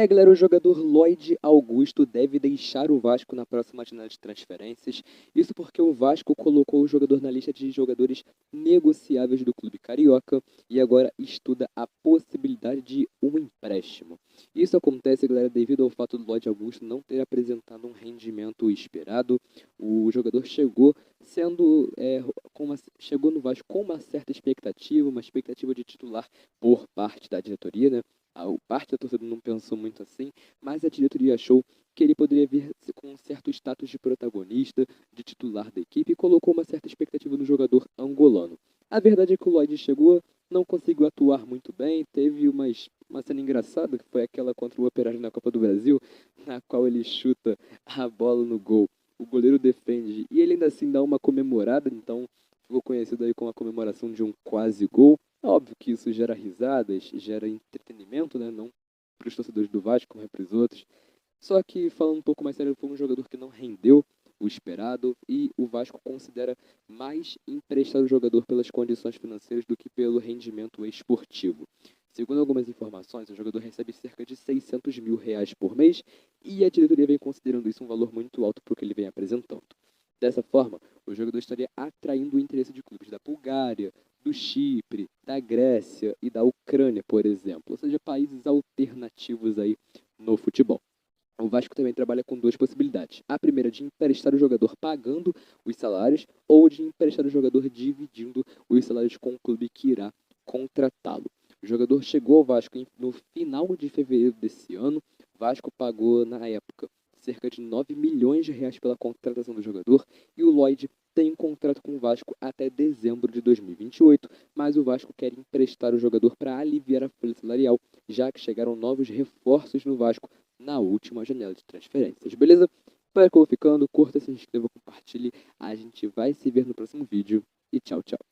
Galera, o jogador Lloyd Augusto deve deixar o Vasco na próxima janela de transferências. Isso porque o Vasco colocou o jogador na lista de jogadores negociáveis do clube carioca e agora estuda a possibilidade de um empréstimo. Isso acontece, galera, devido ao fato do Lloyd Augusto não ter apresentado um rendimento esperado. O jogador chegou chegou no Vasco com uma certa expectativa, uma expectativa de titular por parte da diretoria, né? Parte da torcida não pensou muito assim, mas a diretoria achou que ele poderia vir com um certo status de protagonista, de titular da equipe, e colocou uma certa expectativa no jogador angolano. A verdade é que o Lloyd chegou, não conseguiu atuar muito bem, teve uma cena engraçada, que foi aquela contra o Operário na Copa do Brasil, na qual ele chuta a bola no gol, o goleiro defende, e ele ainda assim dá uma comemorada, então ficou conhecido aí com a comemoração de um quase gol. É óbvio que isso gera risadas, gera entretenimento, né? Não para os torcedores do Vasco, como é para os outros. Só que, falando um pouco mais sério, foi um jogador que não rendeu o esperado e o Vasco considera mais emprestar o jogador pelas condições financeiras do que pelo rendimento esportivo. Segundo algumas informações, o jogador recebe cerca de R$ 600 mil por mês e a diretoria vem considerando isso um valor muito alto para o que ele vem apresentando. Dessa forma, o jogador estaria atraindo o interesse de clubes da Bulgária, do Chipre, da Grécia e da Ucrânia, por exemplo, ou seja, países alternativos aí no futebol. O Vasco também trabalha com duas possibilidades. A primeira de emprestar o jogador pagando os salários ou de emprestar o jogador dividindo os salários com o clube que irá contratá-lo. O jogador chegou ao Vasco no final de fevereiro desse ano. O Vasco pagou, na época, cerca de R$ 9 milhões pela contratação do jogador e o Lloyd tem um contrato com o Vasco até dezembro de 2028, mas o Vasco quer emprestar o jogador para aliviar a folha salarial, já que chegaram novos reforços no Vasco na última janela de transferências, beleza? Espero que eu vou ficando, curta, se inscreva, compartilhe, a gente vai se ver no próximo vídeo e tchau, tchau.